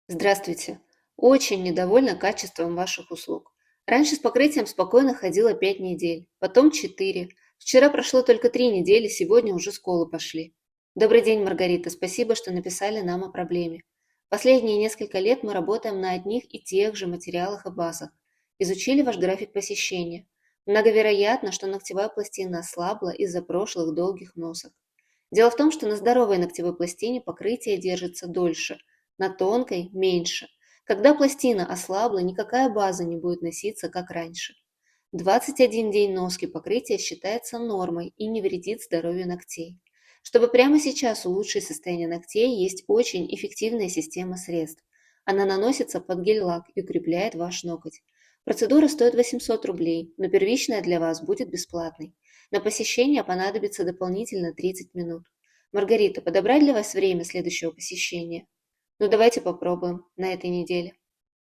Здравствуйте. Очень недовольна качеством ваших услуг. Раньше с покрытием спокойно ходила 5 недель, потом 4. Вчера прошло только 3 недели, сегодня уже сколы пошли. Добрый день, Маргарита. Спасибо, что написали нам о проблеме. Последние несколько лет мы работаем на одних и тех же материалах и базах. Изучили ваш график посещения. Многовероятно, что ногтевая пластина ослабла из-за прошлых долгих носок. Дело в том, что на здоровой ногтевой пластине покрытие держится дольше, на тонкой – меньше. Когда пластина ослабла, никакая база не будет носиться, как раньше. 21 день носки покрытия считается нормой и не вредит здоровью ногтей. Чтобы прямо сейчас улучшить состояние ногтей, есть очень эффективная система средств. Она наносится под гель-лак и укрепляет ваш ноготь. Процедура стоит 800 рублей, но первичная для вас будет бесплатной. На посещение понадобится дополнительно 30 минут. Маргарита, подобрать для вас время следующего посещения? Ну, давайте попробуем на этой неделе.